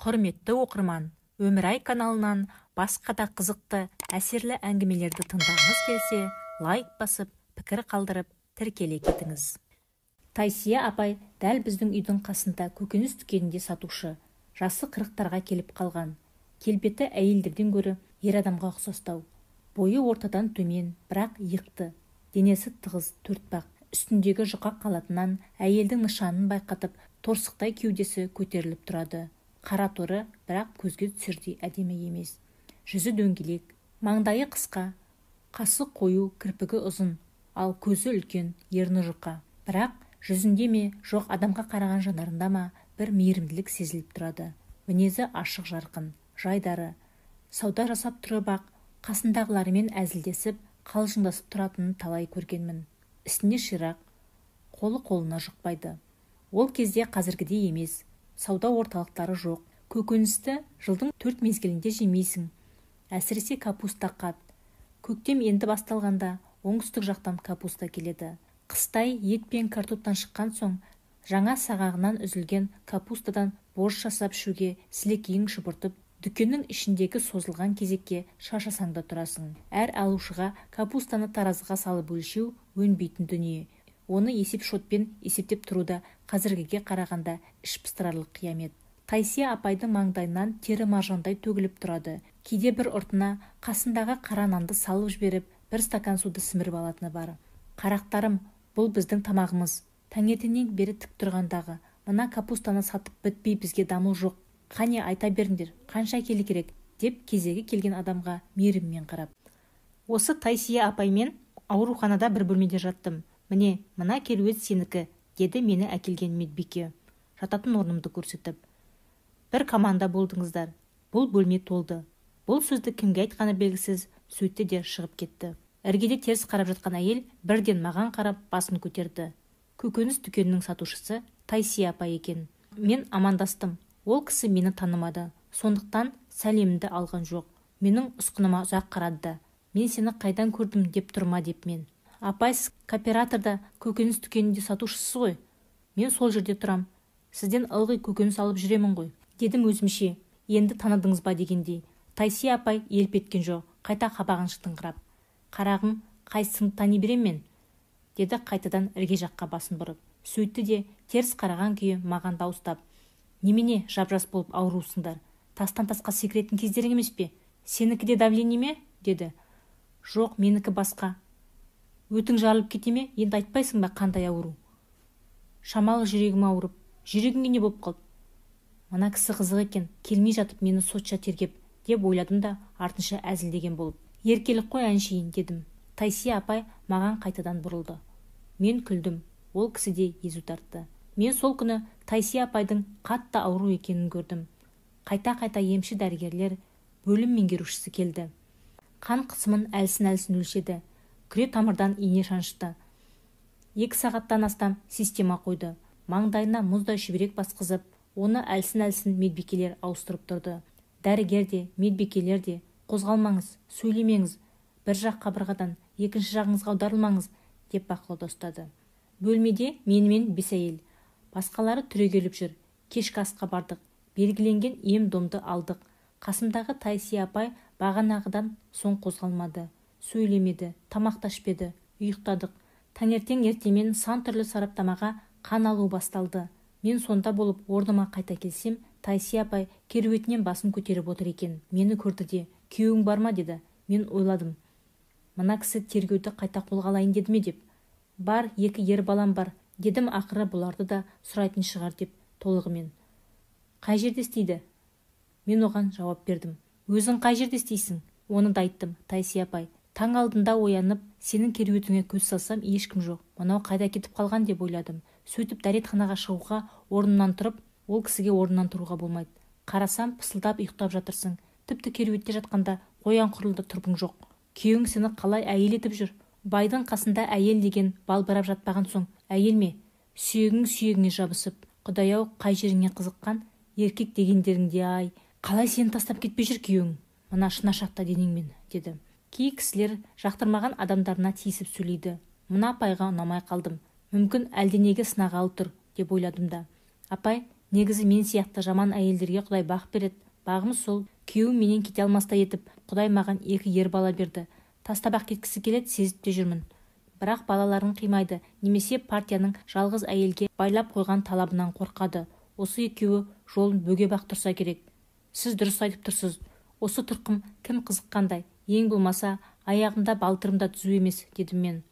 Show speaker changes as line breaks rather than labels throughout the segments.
Құрметті оқырман, Өмірай каналынан басқа да қызықты, әсерлі әңгімелерді тыңдағыңыз келсе, лайк басып, пікір қалдырып, тіркеле кетіңіз. Тайсия апай дәл біздің үйдің қасында көкөніс дүкенінде сатушы. Жасы 40-тарға келіп қалған. Келбеті әйелдерден гөрі ер адамға ұқсастау. Бойы ортадан төмен, бірақ иықты. Денесі тығыз, төртбақ. Үстіндегі жұқа қалатынан әйелдің нышанын байқатып, торсықтай кеудесі көтеріліп тұрады. Қара торы, бірақ көзге түсердей әдемі емес. Жүзі дөңгелек, маңдайы қысқа, қасы қою, кірпігі ұзын, ал көзі үлкен, ерні жұқа. Бірақ жүзінде ме, жоқ адамға қараған жанарында ма бір мейірімділік сезіліп тұрады. Мінезі ашық жарқын, жайдары. Сауда жасап тұрып ақ, қасындағыларымен әзілдесіп, қалжыңдасып тұратынын талай көргенмін. Үстіне ширақ, қолы-қолына жұқпайды. Ол кезде қазіргідей емес. Сауда орталықтары жоқ. Көкөністі жылдың 4 мезгілінде жемейсің. Әсіресе капуста қат. Көктем енді басталғанда оңтүстік жақтан капуста келеді. Қыстай ет пен картоптан шыққан соң, жаңа сағағынан үзілген капустадан борщ жасап ішуге сілекейің шұбыртып, дүкеннің ішіндегі созылған кезекке шаршасаң да тұрасың. Әр алушыға капустаны таразыға салып өлшеу өнбейтін дүние. Оны есеп-шотпен есептеп тұруда қазіргіге қарағанда іш пыстырарлық қиямет. Тайсия апайдың маңдайынан тері маржандай төгіліп тұрады. Кейде бір ұртына қасындағы қара нанды салып жіберіп, бір стакан суды сіміріп алатыны бар. Қарақтарым, бұл біздің тамағымыз. Таңертеңнен бері тік тұрғандағы, мына капустаны сатып бітпей бізге дамыл жоқ. Қане айта беріңдер, қанша келі керек, деп кезегі келген адамға мейіріммен қарап. Осы Тайсия апаймен ауруханада бір бөлмеде жаттым. Міне, мына керует сенікі, деді мені әкелген медбике, жататын орнымды көрсетіп. Бір команда болдыңыздар. Бұл бөлме толды. Бұл сөзді кімге айтқаны белгісіз, сөйтті де шығып кетті. Іргеде теріс қарап жатқан әйел бірден маған қарап басын көтерді. Көкөніс дүкенінің сатушысы Тайсия апай екен. Мен амандастым. Ол кісі мені танымады. Сондықтан сәлемімді алған жоқ. Менің ұсқыныма ұзақ қарады да. Мен сені қайдан көрдім деп тұрма деп мен. Апай, сіз кооператорда көкөніс дүкенінде сатушысыз ғой. Мен сол жерде тұрам. Сізден ылғи көкөніс алып жүремін ғой. Дедім өзімше. Енді таныдыңыз ба дегендей. Тайсия апай елп еткен жоқ. Қайта қабағын шытыңқырап. Қарағым, қайсыңды тани берем мен? Деді қайтадан ірге жаққа басын бұрып. Сөйтті де теріс қараған күйі маған дауыстап. Немене жап-жас болып аурусыңдар? Тастан тасқа секіретін кездерің емес пе? Сенікі де давление ме? Деді. Жоқ, менікі басқа. Өтің жарылып кете ме? Енді айтпайсың ба қандай ауру? Шамалы жүрегім ауырып. Жүрегіңе не болып қалды? Мына кісі қызық екен, келмей жатып мені сотша тергеп, деп ойладым да артынша әзілдеген болып. Еркелік қой әншейін, дедім. Тайсия апай маған қайтадан бұрылды. Мен күлдім. Ол кісі де езу тартты. Мен сол күні Тайсия апайдың қатты ауру екенін көрдім. Қайта-қайта емші дәрігерлер, бөлім меңгерушісі келді. Қан қысымын әлсін-әлсін өлшеді. Күре тамырдан ине шаншты. 2 сағаттан астам система қойды. Маңдайына мұздай шүберек басқызып, оны әлсін-әлсін медбикелер ауыстырып тұрды. Дәрігер де, медбикелер де, қозғалмаңыз, сөйлемеңіз, бір жақ қабырғадан екінші жағыңызға аударылмаңыз, деп бақылауда ұстады. Бөлмеде менімен 5 әйел. Басқалары түрегеліп жүр. Кешкі асқа бардық. Белгіленген ем-домды алдық. Қасымдағы Тайсия апай бағанағыдан соң қозғалмады. Сөйлемеді, тамақташпеді, ұйықтадық. Таңертең ертемен сан түрлі сараптамаға қан алу басталды. Мен сонда болып орныма қайта келсем, Тайсия апай керуетінен басын көтеріп отыр екен. Мені көрді де, күйеуің бар ма деді. Мен ойладым. Мына кісі тергеуді қайта қолға алайын деді ме деп. Бар, 2 ер балам бар, дедім. Ақыры бұларды да сұрайтын шығар деп толығымен. Қай жерде істейді? Мен оған жауап бердім. Өзің қай жерде істейсің? Оны да айттым. Тайсия апай, таң алдында оянып, сенің керуетіңе көз салсам ешкім жоқ. Мынау қайда кетіп қалған деп ойладым. Сөйтіп дәретханаға шығуға орнымнан тұрып, ол кісіге орнынан тұруға болмайды. Қарасам, пысылдап ұйықтап жатырсың. Тіпті керуетте жатқанда қоян құрылды тұрбың жоқ. Күйеуің сені қалай әйел етіп жүр? Байдың қасында әйел деген балбырап жатпаған соң, әйел ме? Сүйегіңе жабысып, Құдай-ау, қай жеріңе қызыққан? Еркек дегендеріңде ай, қалай сені тастап кетпей жүр күйеуің? Мына шынашақта денеңмен, деді. Кей кісілер жақтырмаған адамдарына тиісіп сөйлейді. Мына апайға ұнамай қалдым. Мүмкін әлденеге сынағалы тұр, деп ойладым да. Апай, Негізі мен сияқты жаман әйелдерге Құдай бақ береді. Бағым сол, күйеуім менен кете алмастай етіп, Құдай маған 2 ер бала берді. Тастап-ақ кеткісі келеді, сезіп те жүрмін. Бірақ балаларын қимайды, немесе партияның жалғыз әйелге байлап қойған талабынан қорқады. Осы екеуі жолын бөгеп-ақ тұрса керек. Сіз дұрыс айтып тұрсыз. Осы тұрқым кім қызыққандай, ең болмаса аяғымда балтырымда түзу емес, дедім мен.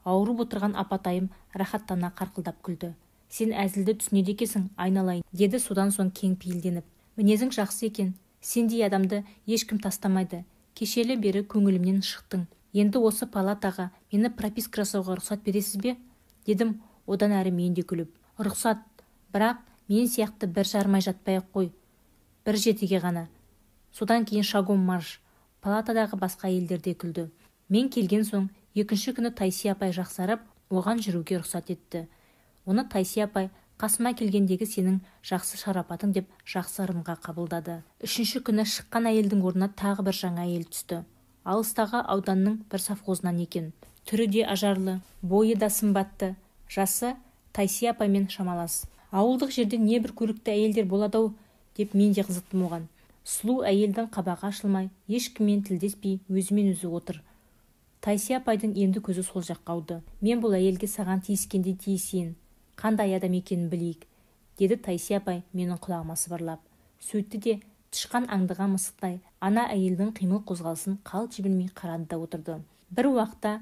Ауырып отырған апатайым рахаттана қарқылдап күлді. Сен әзілді түсінеді екесің, айналайын, деді содан соң кең пейілденіп. Мінезің жақсы екен, сендей адамды ешкім тастамайды. Кешелі бері көңілімнен шықтың. Енді осы палатаға мені прописка жасауға рұқсат бересіз бе? Дедім, одан әрі мен де күліп. Рұқсат, бірақ мен сияқты бір жармай жатпай-ақ қой. Бір жетіге ғана. Содан кейін шагом марш. Палатадағы басқа әйелдер де күлді. Мен келген соң, екінші күні Тайси апай жақсарып, оған жүруге рұқсат етті. Оны Тайси апай қасыма келгендегі сенің жақсы шарапатың деп жақсы ырымға қабылдады. Үшінші күні шыққан әйелдің орнына тағы бір жаңа әйел түсті. Алыстағы ауданның бір совхозынан екен. Түрі де ажарлы, бойы да сымбатты, жасы Тайси апаймен шамалас. Ауылдық жерде не бір көрікті әйелдер болады-ау деп мен де қызықтым оған. Сұлу әйелдің қабағы ашылмай, ешкіммен тілдеспей, өзімен өзі отыр. Тайси апайдың енді көзі сол жаққа ауды. Мен бұл әйелге саған тиіскенде тиісейін. Қандай адам екенін білейік, деді Тайси апай менің құлағыма сыбырлап. Сөйтті де тышқан аңдыған мысықтай ана әйелдің қимыл қозғалысын қалт жібермей қарады да отырды. Бір уақытта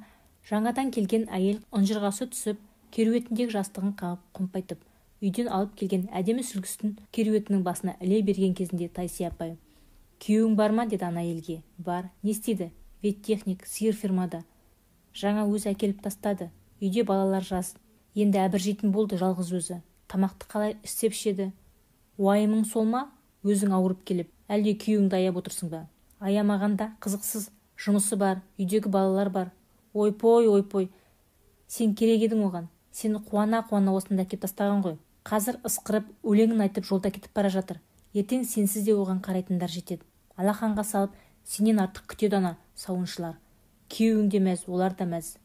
жаңадан келген әйел ұнжырғасы түсіп, керуетіндегі жастығын қағып қомпайтып, үйден алып келген әдемі сүлгісін керуетінің басына іле берген кезінде Тайси апай: «Күйеуің бар ма?» деді ана әйелге. «Бар. Не істейді? Веттехник, сиыр фермада. Жаңа өзі әкеліп тастады. Үйде балалар жас. Енді әбір жейтін болды жалғыз өзі. Тамақты қалай істеп ішеді? Уайымың сол ма? Өзің ауырып келіп, әлде күйеуіңді аяп отырсың ба?» «Аямағанда қызықсыз. Жұмысы бар, үйдегі балалар бар. Ойпой. Сен керек едің оған. Сені қуана-қуана осында әкеп тастаған ғой. Қазір ысқырып, өлеңін айтып жолда кетіп бара жатыр. Ертең сенсіз де оған қарайтындар жетеді. Алақанға салып, сенен артық күтеді ана сауыншылар. Күйеуің де мәз, олар да мәз».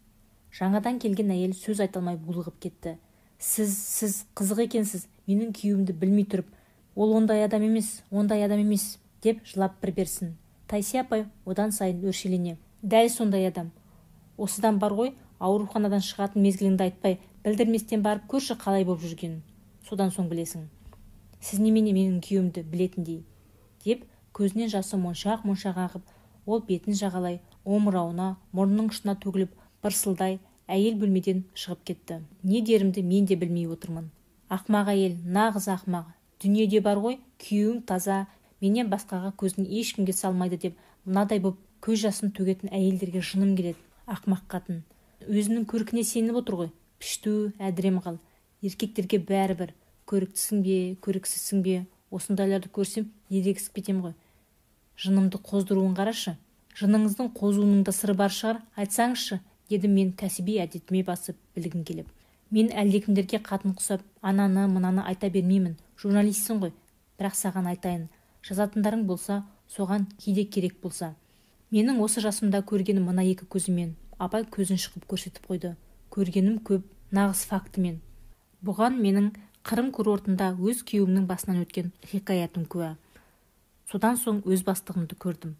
Жаңадан келген әйел сөз айталмай булығып кетті. Сіз қызық екенсіз, менің күйеуімді білмей тұрып, ол ондай адам емес, деп жылап бір берсін. Тайси апай одан сайын өршелене: «Дәл сондай адам. Осыдан бар ғой, ауруханадан шығатын мезгіліңді айтпай, білдірместен барып көрші қалай болып жүргенін. Содан соң білесің. Сіз немене менің күйеуімді білетіндей?» деп көзінен жасы моншақ ағып, ол бетін жағалай, омырауына, мұрнының ұшына төгіліп, бырсылдай әйел бөлмеден шығып кетті. Не дерімді мен де білмей отырмын. Ақмақ әйел, нағыз ақмақ. Дүниеде бар ғой, күйеуім таза, менен басқаға көзін ешкімге салмайды деп мынадай боп көз жасын төгетін әйелдерге жыным келеді. Ақмақ қатын. Өзінің көркіне сеніп отыр ғой. Пішту, әдірем қал. Еркектерге бәрібір. Көріктісің бе, көріксізсің бе, осындайларды көрсем ерегісіп кетем ғой. Жынымды қоздыруын қарашы. Жыныңыздың қозуының да сыры бар шығар, айтсаңызшы, дедім мен кәсіби әдетіме басып білгім келіп. Мен әлдекімдерге қатын құсап, ананы, мынаны айта бермеймін. Журналистсің ғой. Бірақ саған айтайын. Жазатындарың болса, соған кейде керек болса. Менің осы жасымда көргенім мына 2 көзімен. Апай көзін шығып көрсетіп қойды. Көргенім көп, нағыз фактімен. Бұған менің Қырым курортында өз күйеуімнің басынан өткен хикаятым куә. Содан соң өз бастығымды көрдім.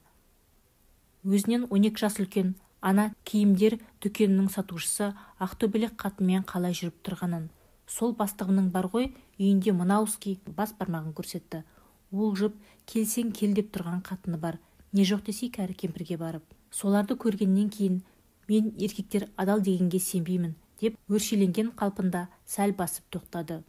Өзінен 12 жас үлкен ана киімдер дүкенінің сатушысы ақтөбелік қатынмен қалай жүріп тұрғанын. Сол бастығымның бар ғой, үйінде мынауски бас бармағын көрсетті. Ол жып, келсең кел деп тұрған қатыны бар. Не жоқ десе кәрі кемпірге барып. Соларды көргеннен кейін мен еркектер адал дегенге сенбеймін деп өршеленген қалпында сәл басып тоқтады.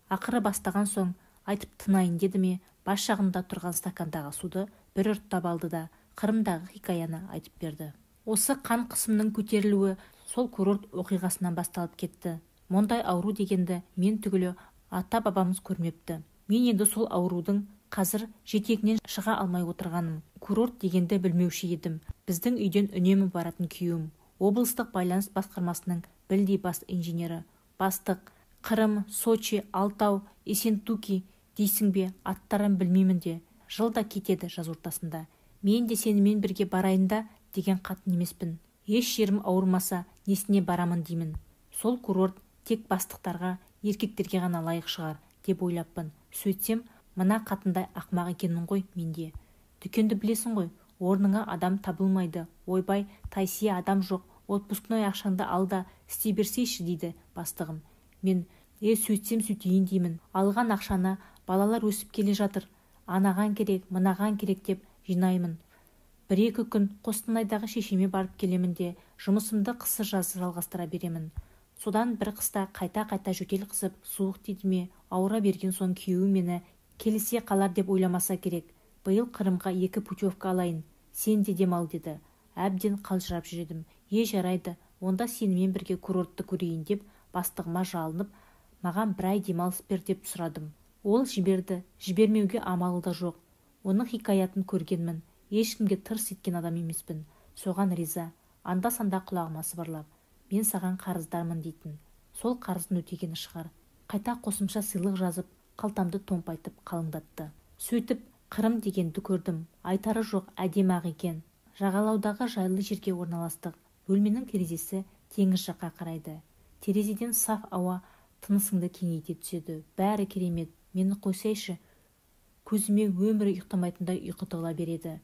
Ақыры бастаған соң айтып тынайын деді ме, бас жағында тұрған стакандағы суды бір ұрттап алды да Қырымдағы хикаяны айтып берді. Осы қан қысымның көтерілуі сол курорт оқиғасынан басталып кетті. Мұндай ауру дегенді мен түгілі ата-бабамыз көрмепті. Мен енді сол аурудың қазір жетегінен шыға алмай отырғаным. Курорт дегенді білмеуші едім. Біздің үйден үнемі баратын күйеуім. Облыстық байланыс басқармасының білдей бас инженері. Бастық, Қырым, Сочи, Алтау, Есентуки дейсің бе, аттарын білмеймін де. Жылда кетеді жаз ортасында. Мен де сенімен бірге барайын да деген қатын емеспін. Еш жерім ауырмаса, несіне барамын деймін. Сол курорт тек бастықтарға, еркектерге ғана лайық шығар деп ойлаппын. Сөйтсем, мына қатындай ақмақ екенмін ғой менде. Дүкенді білесің ғой, орныңа адам табылмайды. Ойбай, Тайсия адам жоқ, отпускной ақшаңды ал да істей берсейші дейді бастығым. Мен, сөйтсем сөйтейін деймін. Алған ақшаны балалар өсіп келе жатыр. Анаған керек, мынаған керек деп жинаймын. 1-2 күн Қостанайдағы шешеме барып келемін де, жұмысымды қысы-жазы жалғастыра беремін. Содан бір қыста қайта-қайта жөтел қызып, суық тиді ме, ауыра берген соң күйеуім мені келісе қалар деп ойламаса керек. Биыл Қырымға 2 путевка алайын, сен де демал деді. Әбден қалжырап жүредім. Жарайды, онда сенімен бірге курортты көрейін деп бастығыма жалынып, маған бір ай демалыс бер деп сұрадым. Ол жіберді, жібермеуге амалы да жоқ. Оның хикаятын көргенмін, ешкімге тырс еткен адам емеспін. Соған риза, анда-санда құлағыма сыбырлап, мен саған қарыздармын дейтін. Сол қарызын өтегені шығар. Қайта қосымша сыйлық жазып, қалтамды томпайтып қалыңдатты. Сөйтіп, Қырым дегенді көрдім. Айтары жоқ, әдемі-ақ екен. Жағалаудағы жайлы жерге орналастық. Бөлменің терезесі теңіз жаққа қарайды. Терезеден саф ауа тынысыңды кеңейте түседі. Бәрі керемет. Мені қойсайшы. Көзіме өмірі ұйықтамайтындай ұйқы тығыла береді.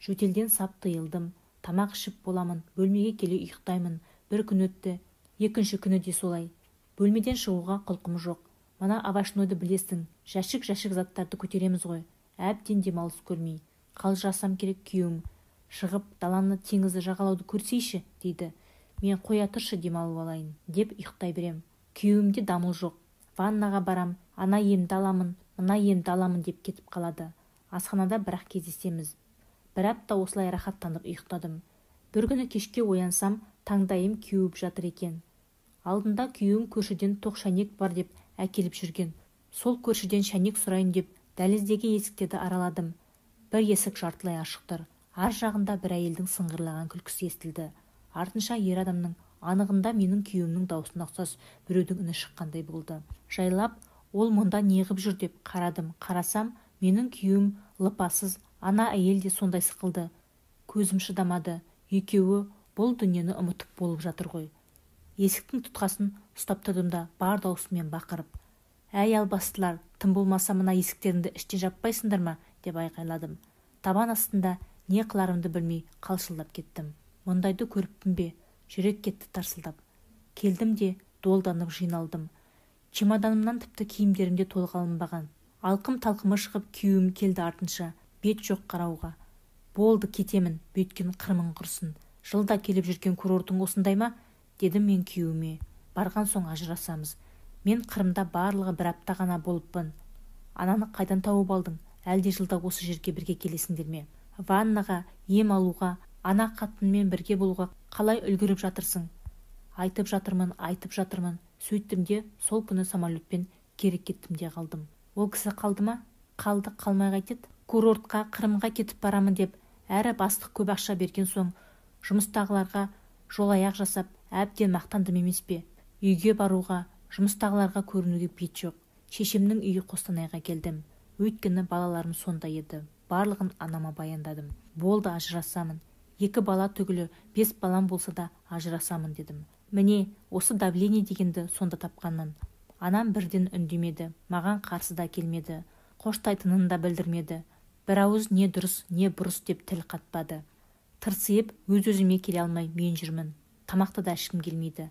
Жөтелден сап тыйылдым. Тамақ ішіп боламын. Бөлмеге келе ұйықтаймын. Бір күн өтті. Екінші күні де солай. Бөлмеден шығуға құлқым жоқ. Мына овощнойды білесің. Жәшік-жәшік заттарды көтереміз ғой. Әбден демалыс көрмей. Қалжырасам керек күйеуім. Шығып даланы, теңізді, жағалауды көрсейші дейді. Мен қоя тұршы демалып алайын деп ұйықтай берем. Күйеуімде дамыл жоқ. Ваннаға барам, ана емді аламын, мына емді аламын деп кетіп қалады. Асханада бірақ кездесеміз. Бір апта осылай рахаттанып ұйықтадым. Бір күні кешке оянсам, таңдайым кеуіп жатыр екен. Алдында күйеуім көршіден тоқ шәйнек бар деп әкеліп жүрген. Сол көршіден шәйнек сұрайын деп дәліздегі есіктерді араладым. Бір есік жартылай ашық тұр. Ар жағында бір әйелдің сыңғырлаған күлкісі естілді. Артынша ер адамның, анығында менің күйеуімнің даусына ұқсас біреудің үні шыққандай болды. Жайлап, ол мұнда неғып жүр деп қарадым. Қарасам, менің күйеуім лыпасыз, ана әйел де сондай сықылды. Көзім шыдамады. Екеуі бұл дүниені ұмытып болып жатыр ғой. Есіктің тұтқасын ұстап тұрдым да бар даусыммен бақырып, «Әй албастылар, тым болмаса мына есіктеріңді іштен жаппайсыңдар ма?» деп айқайладым. Табан астында не қыларымды білмей қалшылдап кеттім. Мұндайды көріппін бе? Жүрек кетті тарсылдап. Келдім де долданып жиналдым. Чемоданымнан тіпті киімдерімде толық алынбаған. Алқым-талқымы шығып күйеуім келді артынша. Бет жоқ қарауға. Болды, кетемін, бөйткен қырмың құрсын. Жылда келіп жүрген курортың осындай ма? Дедім мен күйеуіме. Барған соң ажырасамыз. Мен Қырымда барлығы бір апта ғана болыппын. Ананы қайдан тауып алдың? Әлде жылда осы жерге бірге келесіңдер ме? Ваннаға, ем алуға, ана қатынмен бірге болуға қалай үлгіріп жатырсың? Айтып жатырмын. Сөйттім де сол күні самолетпен кері кеттім де қалдым. Ол кісі қалды ма? Қалды, қалмай қайтеді. Курортқа, Қырымға кетіп барамын деп, әрі бастық көп ақша берген соң, жұмыстағыларға жол аяқ жасап, әбден мақтандым емес пе? Үйге баруға, жұмыстағыларға көрінуге бет жоқ. Шешемнің үйі Қостанайға келдім. Өйткені балаларым сонда еді. Барлығын анама баяндадым. Болды, ажырасамын. 2 бала түгілі 5 балам болса да ажырасамын дедім. Міне, осы давление дегенді сонда тапқанмын. Анам бірден үндемеді. Маған қарсы да келмеді. Қоштайтынын да білдірмеді. Бір ауыз не дұрыс, не бұрыс деп тіл қатпады. Тырсиып, өз-өзіме келе алмай мен жүрмін. Тамақты да ішкім келмейді.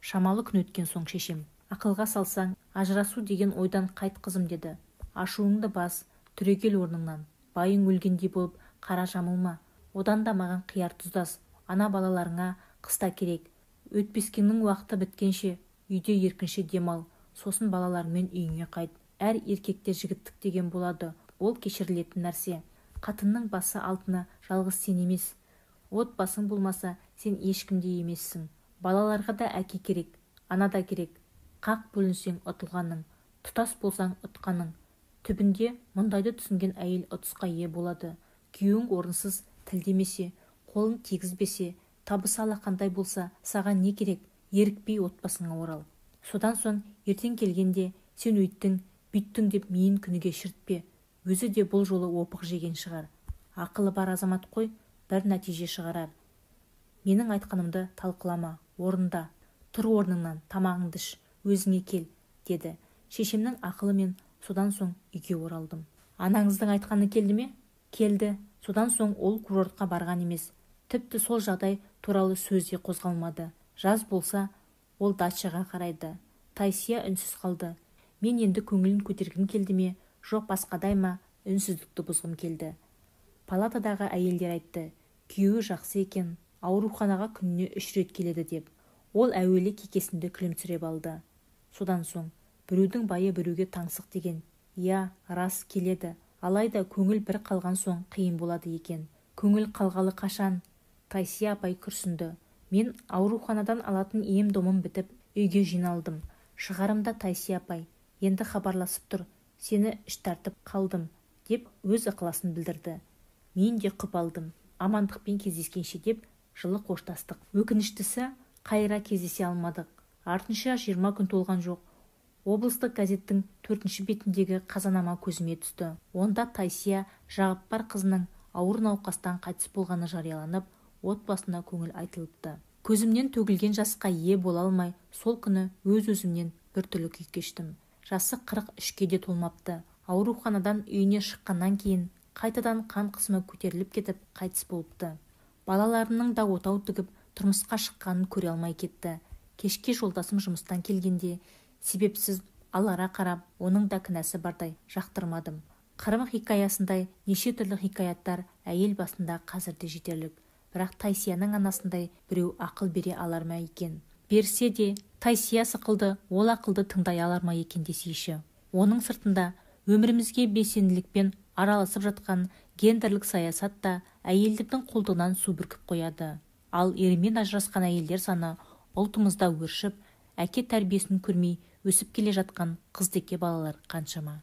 Шамалы күн өткен соң шешем: «Ақылға салсаң, ажырасу деген ойдан қайт қызым» деді. «Ашуыңды бас, түрегел орныңнан. Байың өлгендей болып қара жамылма. Одан да маған қияр тұздас. Ана балаларыңа қыста керек. Өтпескеннің уақыты біткенше үйде еркінше демал. Сосын балалармен үйіңе қайт. Әр еркекте жігіттік деген болады. Ол кешірілетін нәрсе. Қатынның басы алтыны жалғыз сен емес. Отбасың болмаса сен ешкімде емессің. Балаларға да әке керек, ана да керек. Қақ бөлінсең ұтылғаның, тұтас болсаң ұтқаның. Түбінде мұндайды түсінген әйел ұтысқа ие болады. Күйеуің орынсыз тілдемесе, қолын тигізбесе, табысы алақандай болса, саған не керек? Ерікпей отбасыңа орал. Содан соң ертең келгенде сен өйттің, бүйттің деп миын күніге шіртпе. Өзі де бұл жолы опық жеген шығар. Ақылы бар азамат қой, бір нәтиже шығарар. Менің айтқанымды талқылама, орында. Тұр орныңнан, тамағыңды іш, өзіңе кел, деді. Шешемнің ақылы мен Содан соң үйге оралдым. Анаңыздың айтқаны келді ме? Келді. Содан соң ол курортқа барған емес. Тіпті сол жағдай туралы сөз де қозғалмады. Жаз болса, ол дачаға қарайды. Тайсия үнсіз қалды. Мен енді көңілін көтергім келді ме, жоқ басқадай ма, үнсіздікті бұзғым келді. Палатадағы әйелдер айтты, күйеуі жақсы екен, ауруханаға күніне 3 рет келеді деп. Ол әуелі кекесінде күлімсіреп алды. Содан соң, біреудің байы біреуге таңсық деген. Я, рас келеді. Алайда көңіл бір қалған соң қиын болады екен. Көңіл қалғалы қашан? Тайсия апай күрсінді. Мен ауруханадан алатын ем-домым бітіп, үйге жиналдым. Шығарымда Тайсия апай, енді хабарласып тұр, сені іш тартып қалдым, деп өз ықыласын білдірді. Мен де құп алдым. Амандықпен кездескенше деп жылы қоштастық. Өкініштісі, қайыра кездесе алмадық. Артынша 20 күн толған жоқ. Облыстық газеттің 4-ші бетіндегі қазанама көзіме түсті. Онда Тайсия Жағыппар қызының ауыр науқастан қайтыс болғаны жарияланып, отбасына көңіл айтылыпты. Көзімнен төгілген жасқа ие бола алмай, сол күні өз-өзімнен біртүрлі күй кештім. Жасы 43-ке де толмапты. Ауруханадан үйіне шыққаннан кейін қайтадан қан қысымы көтеріліп кетіп, қайтыс болыпты. Балаларының да отау тігіп, тұрмысқа шыққанын көре алмай кетті. Кешке жолдасым жұмыстан келгенде, себепсіз алара қарап, оның да кінәсі бардай жақтырмадым. Қырым хикаясындай неше түрлі хикаяттар әйел басында қазірде жетерлік. Бірақ Тайсияның анасындай біреу ақыл бере алар ма екен? Берсе де, Тайсия сықылды, ол ақылды тыңдай алар ма екен десейші. Оның сыртында өмірімізге белсенділікпен араласып жатқан гендерлік саясат та әйелдердің қолтығынан су бүркіп қояды. Ал ерімен ажырасқан әйелдер саны ұлтымызда өршіп, әке тәрбиесін көрмей өсіп келе жатқан қыздеке балалар қаншама.